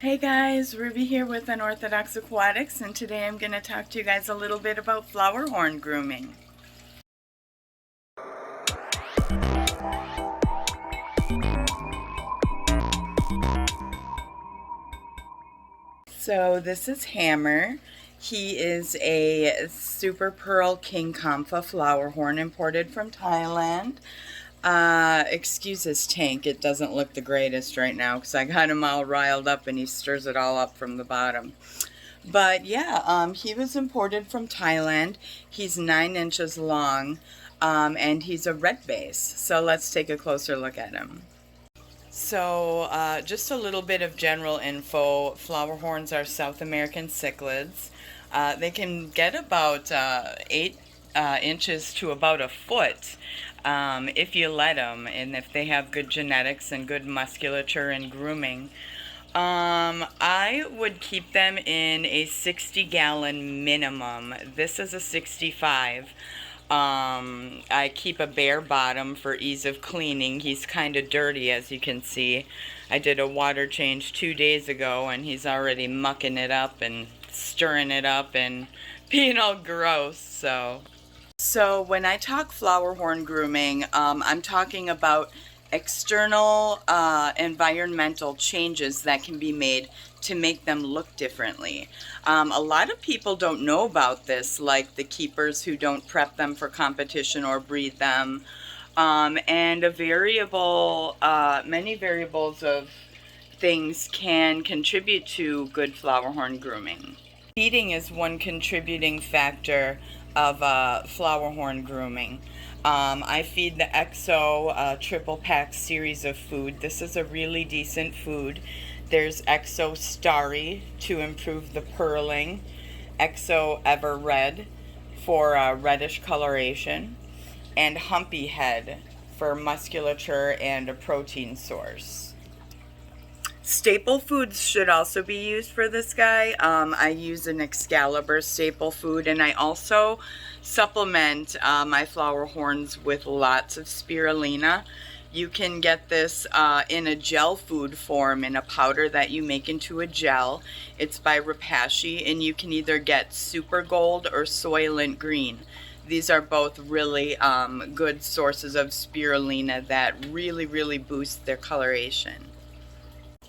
Hey guys, Ruby here with Unorthodox Aquatics, and today I'm going to talk to you guys a little bit about flowerhorn grooming. So this is Hammer. He is a Super Pearl King Kampha flowerhorn imported from Thailand. Excuse his tank, it doesn't look the greatest right now because I got him all riled up and he stirs it all up from the bottom. But yeah, he was imported from Thailand. He's 9 inches long, and he's a red base. So let's take a closer look at him. So just a little bit of general info. Flowerhorns are South American cichlids. They can get about 8 inches to about a foot if you let them, and if they have good genetics and good musculature and grooming. I would keep them in a 60-gallon minimum. This is a 65. I keep a bare bottom for ease of cleaning. He's kind of dirty, as you can see. I did a water change 2 days ago, and he's already mucking it up and stirring it up and being all gross, So when I talk flowerhorn grooming, I'm talking about external environmental changes that can be made to make them look differently. A lot of people don't know about this, like the keepers who don't prep them for competition or breed them. And many variables of things can contribute to good flowerhorn grooming. Feeding is one contributing factor of flowerhorn grooming. I feed the XO triple pack series of food. This is a really decent food. There's XO Starry to improve the pearling, XO Ever Red for reddish coloration, and Humpy Head for musculature and a protein source. Staple foods should also be used for this guy. I use an Excalibur staple food, and I also supplement my flowerhorns with lots of spirulina. You can get this in a gel food form, in a powder that you make into a gel. It's by Rapashi, and you can either get Super Gold or Soylent Green. These are both really good sources of spirulina that really boost their coloration.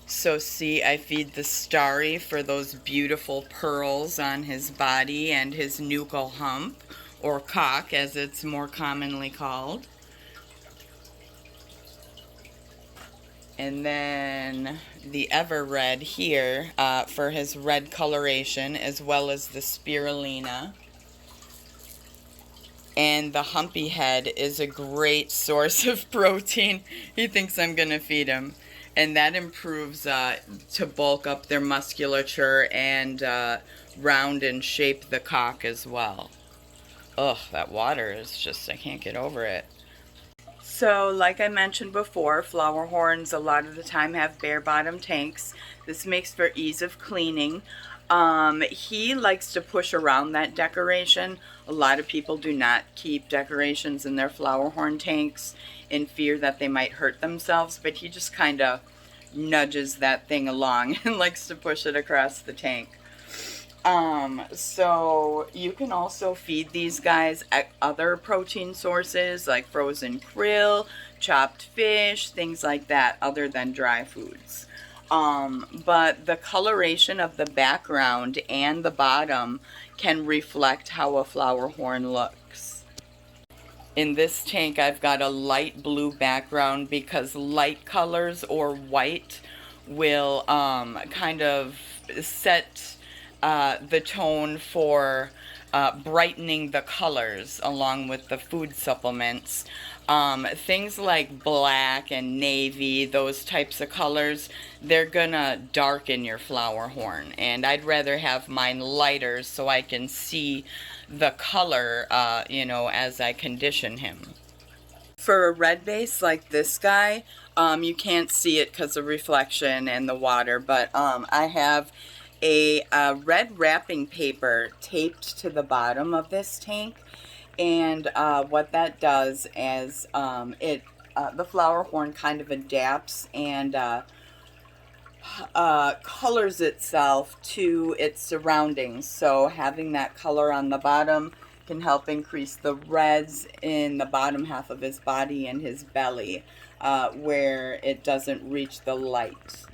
So see, I feed the Starry for those beautiful pearls on his body and his nuchal hump, or cock as it's more commonly called. And then the Ever Red here for his red coloration, as well as the spirulina. And the Humpy Head is a great source of protein. He thinks I'm going to feed him. And that improves to bulk up their musculature and round and shape the cock as well. Ugh, that water is just, I can't get over it. So, like I mentioned before, flowerhorns a lot of the time have bare bottom tanks. This makes for ease of cleaning. He likes to push around that decoration. A lot of people do not keep decorations in their flowerhorn tanks in fear that they might hurt themselves, but he just kind of nudges that thing along and likes to push it across the tank. So you can also feed these guys other protein sources like frozen krill, chopped fish, things like that, other than dry foods. But the coloration of the background and the bottom can reflect how a flowerhorn looks. In this tank, I've got a light blue background because light colors or white will kind of set the tone for brightening the colors along with the food supplements. Things like black and navy, those types of colors, they're gonna darken your flowerhorn, and I'd rather have mine lighter so I can see the color, as I condition him. For a red base like this guy, you can't see it because of reflection and the water, but I have a red wrapping paper taped to the bottom of this tank, and what that does is the flowerhorn kind of adapts and colors itself to its surroundings. So having that color on the bottom can help increase the reds in the bottom half of his body and his belly, where it doesn't reach the light.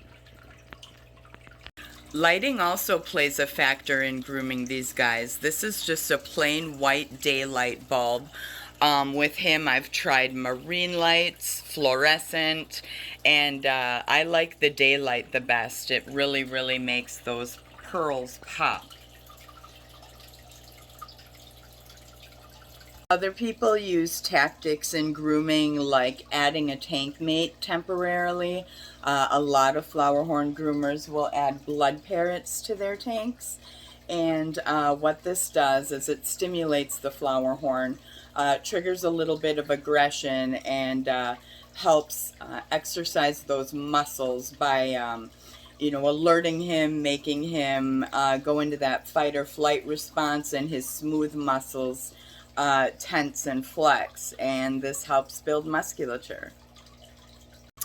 Lighting also plays a factor in grooming these guys. This is just a plain white daylight bulb. With him, I've tried marine lights, fluorescent, and I like the daylight the best. It really, really makes those pearls pop. Other people use tactics in grooming like adding a tank mate temporarily. A lot of Flowerhorn groomers will add blood parrots to their tanks. And what this does is it stimulates the Flowerhorn, triggers a little bit of aggression, and helps exercise those muscles by alerting him, making him go into that fight or flight response, and his smooth muscles tense and flex, and this helps build musculature.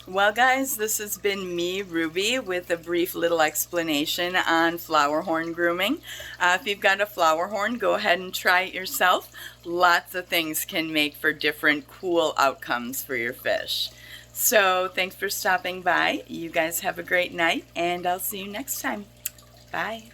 Well guys, this has been me, Ruby, with a brief little explanation on Flowerhorn grooming. If you've got a Flowerhorn, go ahead and try it yourself. Lots of things can make for different cool outcomes for your fish. So thanks for stopping by. You guys have a great night, and I'll see you next time. Bye.